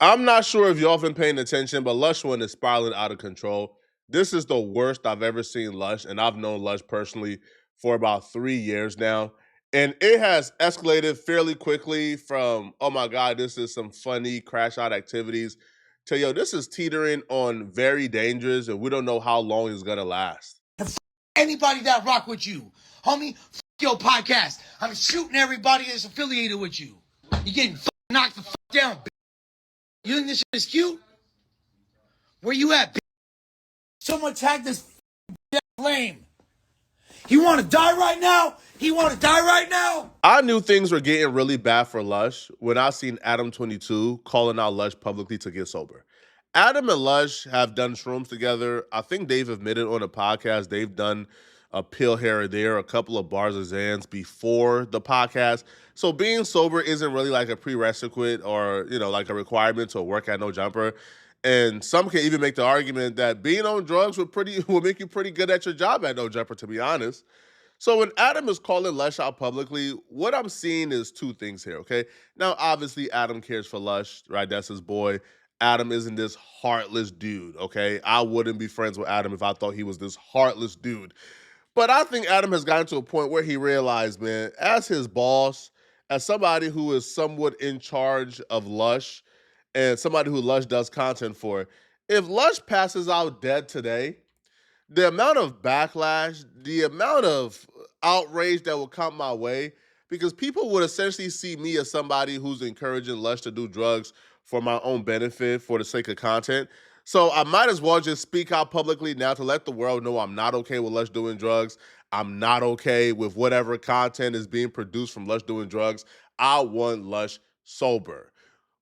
I'm not sure if y'all been paying attention, but Lush One is spiraling out of control. This is the worst I've ever seen Lush, and I've known Lush personally for about 3 years now. And it has escalated fairly quickly from, oh my God, this is some funny crash out activities to, yo, this is teetering on very dangerous, and we don't know how long it's gonna last. Anybody that rock with you, homie, your podcast. I'm shooting everybody that's affiliated with you. You getting knocked the down, bitch. You think this shit is cute? Where you at, bitch? Someone tag this flame. He want to die right now? He want to die right now? I knew things were getting really bad for Lush when I seen Adam22 calling out Lush publicly to get sober. Adam and Lush have done shrooms together. I think they've admitted on a podcast they've done a pill here or there, a couple of bars of Xans before the podcast. So being sober isn't really like a prerequisite or, like a requirement to work at No Jumper. And some can even make the argument that being on drugs will make you pretty good at your job at No Jumper, to be honest. So when Adam is calling Lush out publicly, what I'm seeing is two things here, okay? Now, obviously, Adam cares for Lush, right? That's his boy. Adam isn't this heartless dude, okay? I wouldn't be friends with Adam if I thought he was this heartless dude. But I think Adam has gotten to a point where he realized, man, as his boss, as somebody who is somewhat in charge of Lush and somebody who Lush does content for, if Lush passes out dead today, the amount of backlash, the amount of outrage that will come my way, because people would essentially see me as somebody who's encouraging Lush to do drugs for my own benefit, for the sake of content. So I might as well just speak out publicly now to let the world know I'm not okay with Lush doing drugs. I'm not okay with whatever content is being produced from Lush doing drugs. I want Lush sober.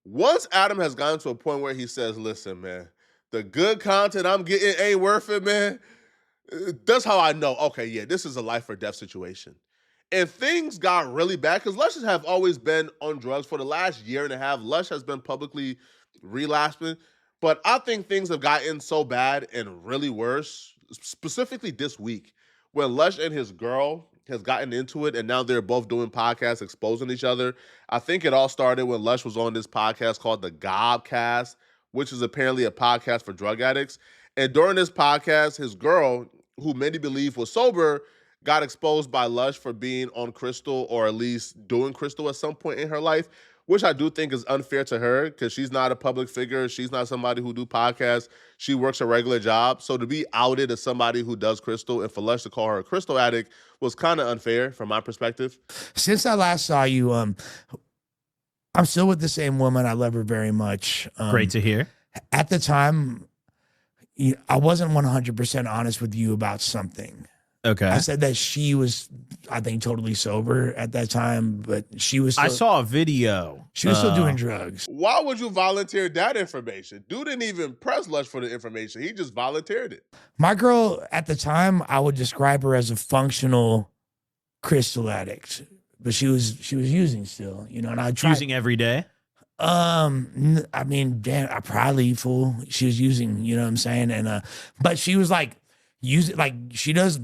Once Adam has gotten to a point where he says, listen, man, the good content I'm getting ain't worth it, man. That's how I know, okay, yeah, this is a life or death situation. And things got really bad because Lush have always been on drugs for the last year and a half. Lush has been publicly relapsing. But I think things have gotten so bad and really worse, specifically this week, when Lush and his girl has gotten into it and now they're both doing podcasts exposing each other. I think it all started when Lush was on this podcast called the Gobcast, which is apparently a podcast for drug addicts. And during this podcast, his girl, who many believe was sober, got exposed by Lush for being on crystal or at least doing crystal at some point in her life, which I do think is unfair to her because she's not a public figure. She's not somebody who do podcasts. She works a regular job. So to be outed as somebody who does crystal and for Lush to call her a crystal addict was kind of unfair from my perspective. Since I last saw you, I'm still with the same woman. I love her very much. Great to hear. At the time, I wasn't 100% honest with you about something. Okay. I said that she was, I think, totally sober at that time, but she was still, I saw a video. She was still doing drugs. Why would you volunteer that information? Dude didn't even press Lush for the information. He just volunteered it. My girl, at the time, I would describe her as a functional crystal addict, but she was using still, and I tried Using every day? I mean, damn, I probably fool. She was using, you know what I'm saying? And but she was like she does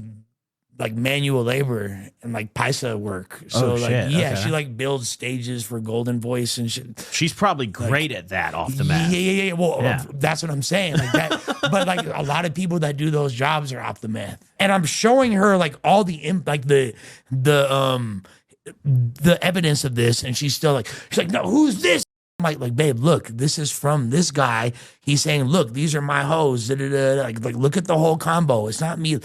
like manual labor and like paisa work. So okay. she like builds stages for Golden Voice and shit. She's probably great at that off the mat. Yeah. Well, that's what I'm saying. Like that, but like a lot of people that do those jobs are off the meth. And I'm showing her like all the evidence of this, and she's like, no, who's this? I'm like, babe, look, this is from this guy. He's saying, look, these are my hoes. Like, look at the whole combo. It's not me.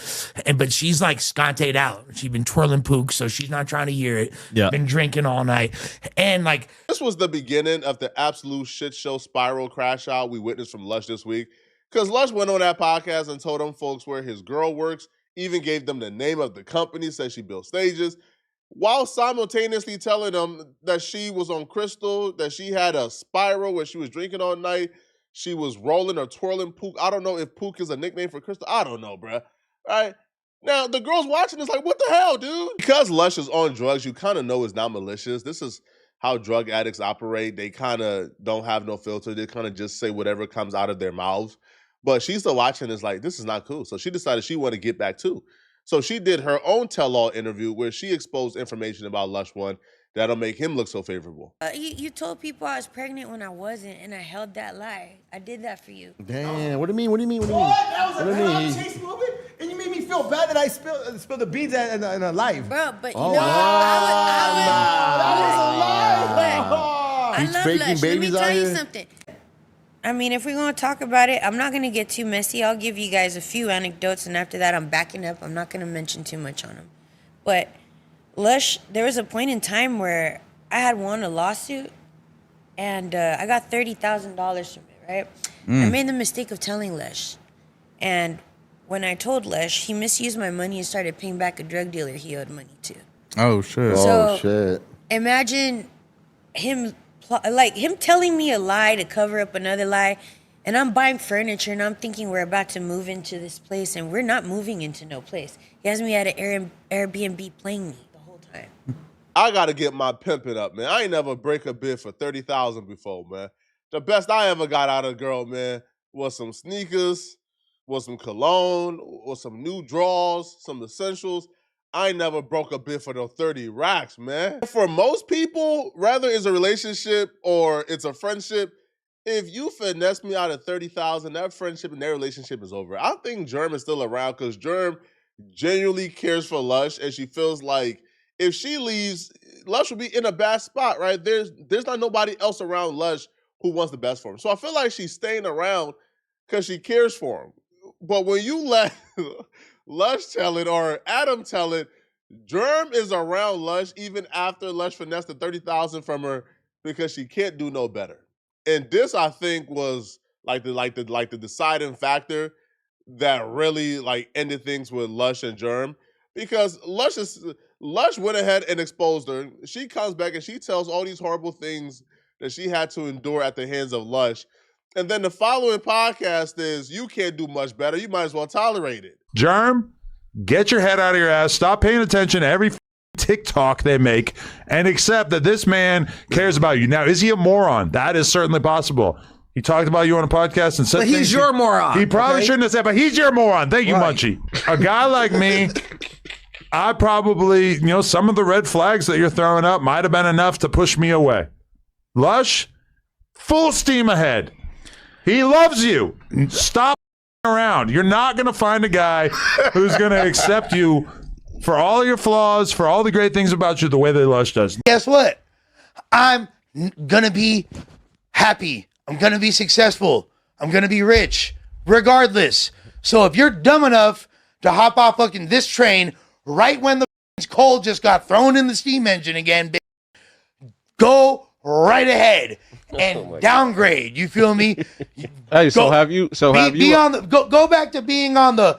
But she's like scontaed out. She's been twirling pook, so she's not trying to hear it. Yeah. Been drinking all night. And like, this was the beginning of the absolute shit show spiral crash out we witnessed from Lush this week. Because Lush went on that podcast and told them folks where his girl works, even gave them the name of the company, said she built stages, while simultaneously telling them that she was on crystal, that she had a spiral where she was drinking all night, she was rolling or twirling pook. I don't know if pook is a nickname for crystal. I don't know, bruh. Right? Now, the girls watching is like, what the hell, dude? Because Lush is on drugs, you kind of know it's not malicious. This is how drug addicts operate. They kind of don't have no filter. They kind of just say whatever comes out of their mouths. But she's still watching is like, this is not cool. So she decided she wanted to get back too. So she did her own tell-all interview where she exposed information about Lush One that'll make him look so favorable. You told people I was pregnant when I wasn't, and I held that lie. I did that for you. Damn. What do you mean? What do you mean? What do you mean? What? That was What do you a mean? chase movie? And you made me feel bad that I spilled the beans in a live. Bro, but you Oh, know, I He's love faking Lush. Let me babies out tell you here? something. I mean, if we're going to talk about it, I'm not going to get too messy. I'll give you guys a few anecdotes, and after that, I'm backing up. I'm not going to mention too much on them. But Lush, there was a point in time where I had won a lawsuit, and I got $30,000 from it, right? I made the mistake of telling Lush. And when I told Lush, he misused my money and started paying back a drug dealer he owed money to. Oh shit. Oh, So- shit. Imagine him telling me a lie to cover up another lie, and I'm buying furniture and I'm thinking we're about to move into this place, and we're not moving into no place. He has me at an Airbnb playing me the whole time. I gotta get my pimping up, man. I ain't never break a bid for 30,000 before, man. The best I ever got out of a girl, man, was some sneakers, was some cologne, was some new drawers, some essentials. I ain't never broke a bid for those 30 racks, man. For most people, whether it's a relationship or it's a friendship, if you finesse me out of 30,000, that friendship and that relationship is over. I think Germ is still around because Germ genuinely cares for Lush, and she feels like if she leaves, Lush will be in a bad spot, right? There's not nobody else around Lush who wants the best for him. So I feel like she's staying around because she cares for him. But when you let Lush tell it or Adam tell it, Germ is around Lush even after Lush finessed the 30,000 from her because she can't do no better. And this, I think, was like the deciding factor that really like ended things with Lush and Germ because Lush went ahead and exposed her. She comes back and she tells all these horrible things that she had to endure at the hands of Lush. And then the following podcast is, you can't do much better. You might as well tolerate it. Germ, get your head out of your ass. Stop paying attention to every TikTok they make and accept that this man cares about you. Now, is he a moron? That is certainly possible. He talked about you on a podcast and said But he's things your moron. He probably okay? shouldn't have said, but he's your moron. Thank you, Right. Munchie. A guy like me, I probably, some of the red flags that you're throwing up might have been enough to push me away. Lush, full steam ahead. He loves you. Stop around. You're not going to find a guy who's going to accept you for all your flaws, for all the great things about you, the way that Lush does. Guess what? I'm gonna be happy. I'm gonna be successful. I'm gonna be rich, regardless. So if you're dumb enough to hop off fucking this train right when the coal just got thrown in the steam engine again, go right ahead and downgrade. You feel me? Hey, so Go- have you? be on the go back to being on the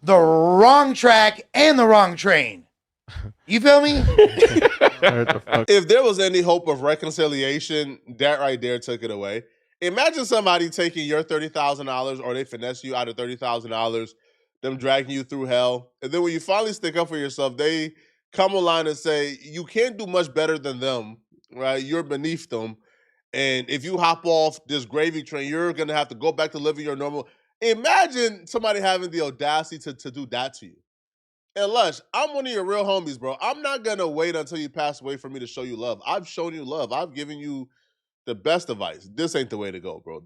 wrong track and the wrong train. You feel me? If there was any hope of reconciliation, that right there took it away. Imagine somebody taking your $30,000 or they finesse you out of $30,000, them dragging you through hell. And then when you finally stick up for yourself, they come online and say, you can't do much better than them, right? You're beneath them. And if you hop off this gravy train, you're going to have to go back to living your normal. Imagine somebody having the audacity to do that to you. And Lush, I'm one of your real homies, bro. I'm not going to wait until you pass away for me to show you love. I've shown you love. I've given you the best advice. This ain't the way to go, bro.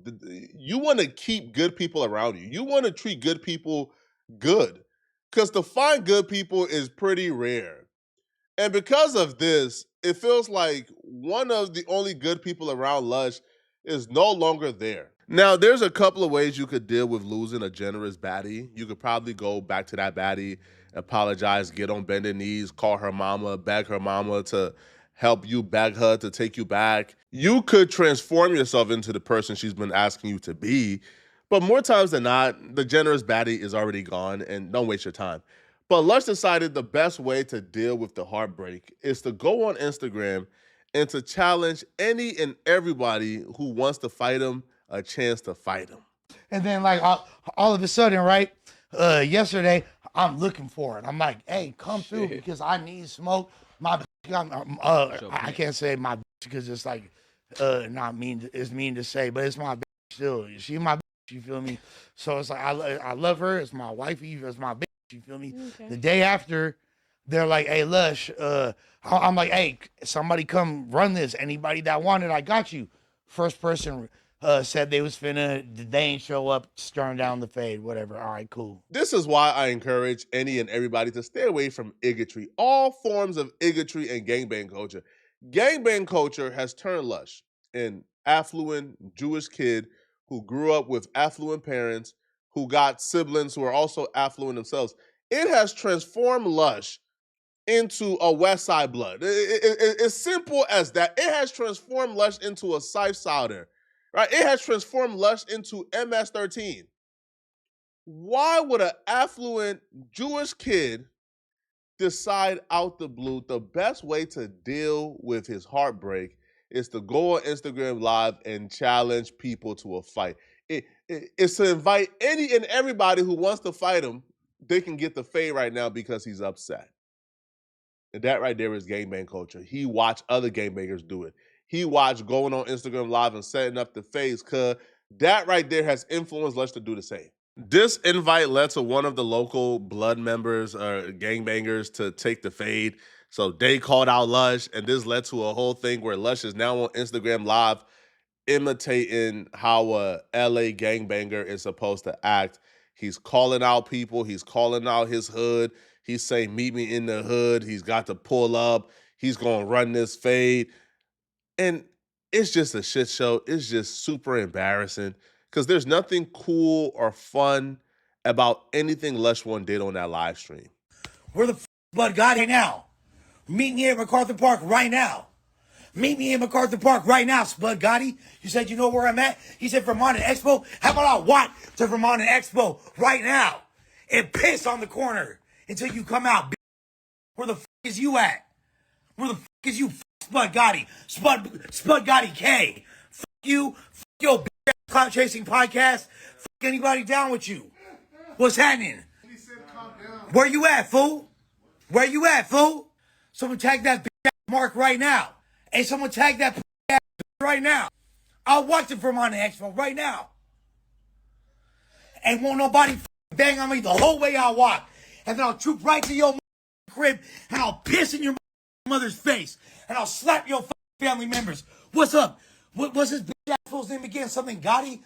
You want to keep good people around you. You want to treat good people good. Because to find good people is pretty rare. And because of this, it feels like one of the only good people around Lush is no longer there. Now, there's a couple of ways you could deal with losing a generous baddie. You could probably go back to that baddie, apologize, get on bended knees, call her mama, beg her mama to help you, beg her to take you back. You could transform yourself into the person she's been asking you to be. But more times than not, the generous baddie is already gone, and don't waste your time. But Lush decided the best way to deal with the heartbreak is to go on Instagram and to challenge any and everybody who wants to fight him a chance to fight him. And then like all of a sudden, right? Yesterday, I'm looking for it. I'm like, hey, come through because I need smoke. My I can't say my because it's like not mean. It's mean to say, but it's my still. She my. You feel me? So it's like I love her. It's my wifey. It's my bitch. You feel me? Okay. The day after, they're like, hey, Lush, I'm like, hey, somebody come run this. Anybody that wanted, I got you. First person said they was finna, they ain't show up, stirring down the fade, whatever. All right, cool. This is why I encourage any and everybody to stay away from bigotry, all forms of bigotry and gangbang culture. Gangbang culture has turned Lush, an affluent Jewish kid who grew up with affluent parents, who got siblings who are also affluent themselves. It has transformed Lush into a West Side Blood. It's simple as that. It has transformed Lush into a Scythe Souder, right? It has transformed Lush into MS-13. Why would an affluent Jewish kid decide out the blue the best way to deal with his heartbreak is to go on Instagram Live and challenge people to a fight? It's to invite any and everybody who wants to fight him. They can get the fade right now because he's upset. And that right there is gangbang culture. He watched other gangbangers do it. He watched going on Instagram Live and setting up the fades, because that right there has influenced Lush to do the same. This invite led to one of the local blood members or gangbangers to take the fade. So they called out Lush, and this led to a whole thing where Lush is now on Instagram Live imitating how a LA gangbanger is supposed to act. He's calling out people. He's calling out his hood. He's saying, meet me in the hood. He's got to pull up. He's going to run this fade. And it's just a shit show. It's just super embarrassing because there's nothing cool or fun about anything Lush One did on that live stream. Where the Bud Gotti now? Meet me at MacArthur Park right now. Meet me in MacArthur Park right now, Spud Gotti. You said you know where I'm at? He said Vermont and Expo. How about I walk to Vermont and Expo right now and piss on the corner until you come out, bitch? Where the is you at? Where the is you, Spud Gotti? Spud Gotti K. You, your bitch clout chasing podcast. Anybody down with you? What's happening? Where you at, fool? Where you at, fool? Someone tag that bitch Mark right now. Hey, someone tag that bitch right now. I'll watch it from on the Expo right now. And won't nobody bang on me the whole way I walk. And then I'll troop right to your crib and I'll piss in your mother's face. And I'll slap your family members. What's up? What's his bitch asshole's name again? Something Gotti?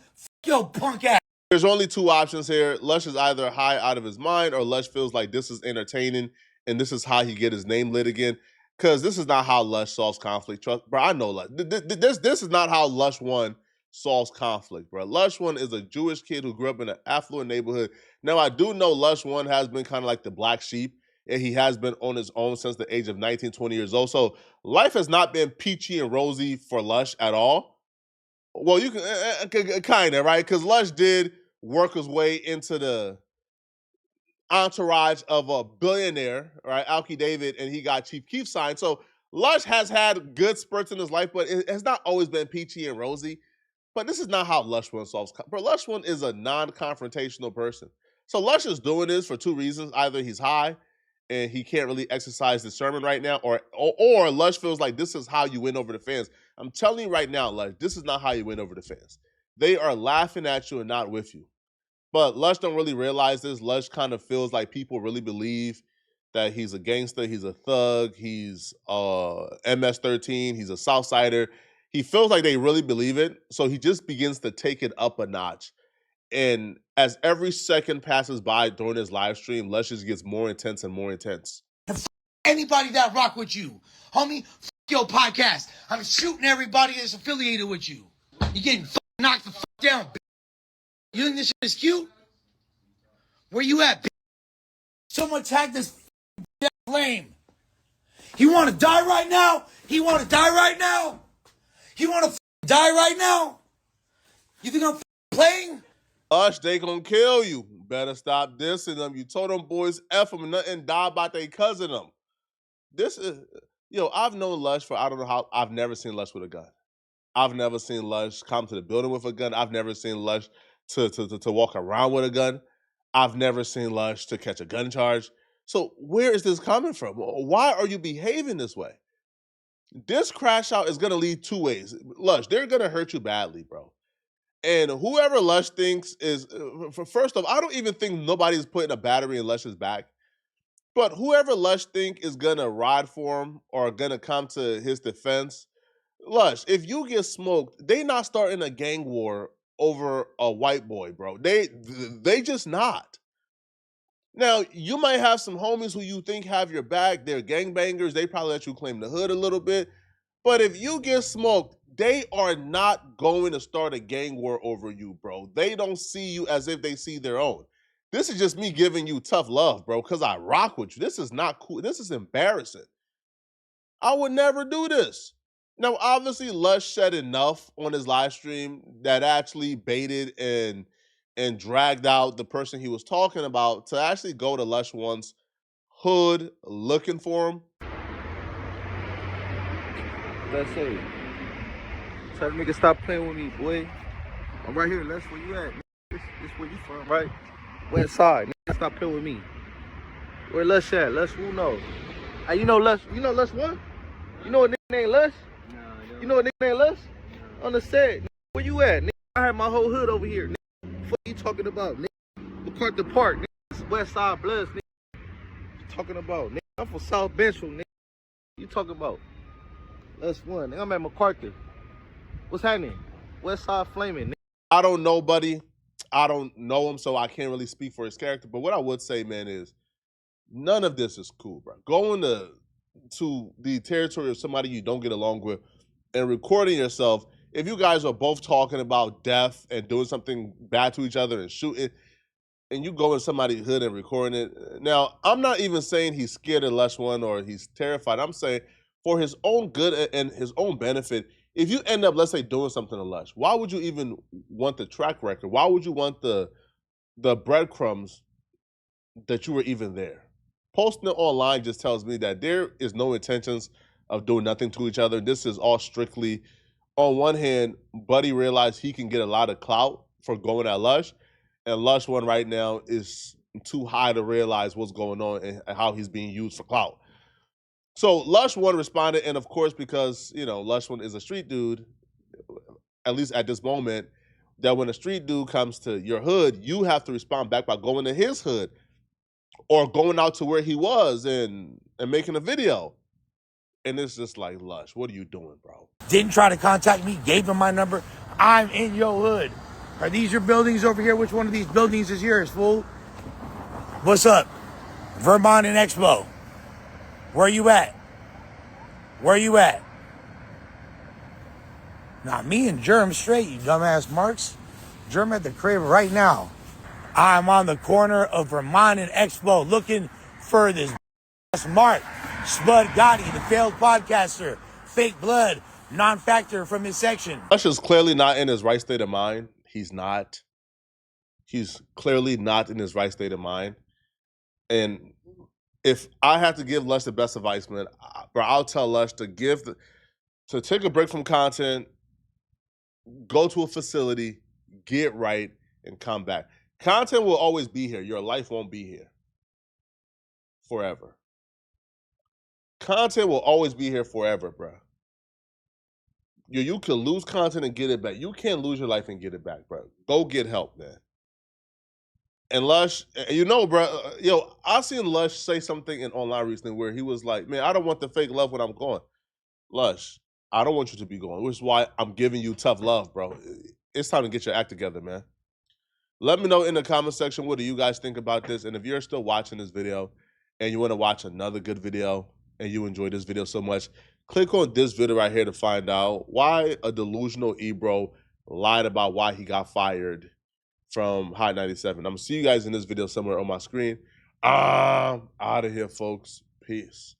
Yo, punk ass. There's only two options here. Lush is either high out of his mind, or Lush feels like this is entertaining and this is how he get his name lit again. Because this is not how Lush solves conflict. Trust, bro, I know Lush. This is not how Lush One solves conflict, bro. Lush One is a Jewish kid who grew up in an affluent neighborhood. Now, I do know Lush One has been kind of like the black sheep, and he has been on his own since the age of 19, 20 years old. So life has not been peachy and rosy for Lush at all. Well, you can kind of, right? Because Lush did work his way into the entourage of a billionaire, right? Alki David, and he got Chief Keef signed. So Lush has had good spurts in his life, but it has not always been peachy and rosy. But this is not how Lush One solves. Bro, Lush One is a non-confrontational person. So Lush is doing this for two reasons. Either he's high and he can't really exercise discernment right now, or Lush feels like this is how you win over the fans. I'm telling you right now, Lush, this is not how you win over the fans. They are laughing at you and not with you. But Lush don't really realize this. Lush kind of feels like people really believe that he's a gangster, he's a thug, he's MS-13, he's a Southsider. He feels like they really believe it, so he just begins to take it up a notch. And as every second passes by during his live stream, Lush just gets more intense and more intense. Anybody that rock with you, homie, your podcast. I'm shooting everybody that's affiliated with you. You getting knocked the down, bitch. You think this shit is cute? Where you at, bitch? Someone tag this lame. He want to die right now? He want to die right now? He want to die right now? You think I'm playing? Lush, they gonna kill you. Better stop dissing them. You told them boys F them and nothing die about they cousin them. This is, I've known Lush for I don't know how, I've never seen Lush with a gun. I've never seen Lush come to the building with a gun. I've never seen Lush to walk around with a gun. I've never seen Lush to catch a gun charge. So where is this coming from? Why are you behaving this way? This crash out is going to lead two ways. Lush, they're going to hurt you badly, bro. And whoever Lush thinks is, first off, I don't even think nobody's putting a battery in Lush's back. But whoever Lush think is gonna ride for him or gonna come to his defense, Lush, if you get smoked, they not starting a gang war over a white boy, bro. They just not. Now, you might have some homies who you think have your back. They're gangbangers. They probably let you claim the hood a little bit. But if you get smoked, they are not going to start a gang war over you, bro. They don't see you as if they see their own. This is just me giving you tough love, bro, because I rock with you. This is not cool. This is embarrassing. I would never do this. Now, obviously, Lush said enough on his live stream that actually baited and dragged out the person he was talking about to actually go to Lush One's hood looking for him. Let's say, tell the nigga stop playing with me, boy. I'm right here. That's where you at. This where you from, right? West side. Nigga, stop playing with me. Where Lush at? Lush, who knows? Hey, you know Lush? You know Lush One? You know a nigga named Lush? No. You know a nigga named Lush? No. On the set. Where you at? Nigga, I had my whole hood over here. Nigga, what you talking about? Nigga, MacArthur Park. Nigga, West Side Bloods. Nigga, what you talking about? Nigga, I'm from South Benchville. Nigga, what you talking about? Lush One. Nigga, I'm at MacArthur. What's happening? West Side Flaming. Nigga. I don't know, buddy. I don't know him, so I can't really speak for his character. But what I would say, man, is none of this is cool, bro. Going to the territory of somebody you don't get along with and recording yourself, if you guys are both talking about death and doing something bad to each other and shooting, and you go in somebody's hood and recording it. Now, I'm not even saying he's scared of Lush One or he's terrified. I'm saying for his own good and his own benefit, if you end up, let's say, doing something to Lush, why would you even want the track record? Why would you want the breadcrumbs that you were even there? Posting it online just tells me that there is no intentions of doing nothing to each other. This is all strictly, on one hand, Buddy realized he can get a lot of clout for going at Lush, and Lush One right now is too high to realize what's going on and how he's being used for clout. So Lush One responded, and of course, because Lush One is a street dude, at least at this moment, that when a street dude comes to your hood, you have to respond back by going to his hood or going out to where he was and making a video. And it's just like, Lush, what are you doing, bro? Didn't try to contact me, gave him my number. I'm in your hood. Are these your buildings over here? Which one of these buildings is yours, fool? What's up? Vermont and Expo. Where you at? Where you at? Nah, me and Germ straight, you dumbass marks. Germ at the crib right now. I'm on the corner of Vermont and Expo looking for this Mark, Spud Gotti, the failed podcaster, fake blood, non-factor from his section. Lush is clearly not in his right state of mind. He's not. He's clearly not in his right state of mind. And if I had to give Lush the best advice, man, bro, I'll tell Lush to take a break from content, go to a facility, get right, and come back. Content will always be here. Your life won't be here forever. Content will always be here forever, bro. You can lose content and get it back. You can't lose your life and get it back, bro. Go get help, man. And Lush, bro, I seen Lush say something in online recently where he was like, man, I don't want the fake love when I'm going. Lush, I don't want you to be going, which is why I'm giving you tough love, bro. It's time to get your act together, man. Let me know in the comment section, what do you guys think about this? And if you're still watching this video and you want to watch another good video and you enjoyed this video so much, click on this video right here to find out why a delusional Ebro lied about why he got fired from High 97. I'm going to see you guys in this video somewhere on my screen. I'm out of here, folks. Peace.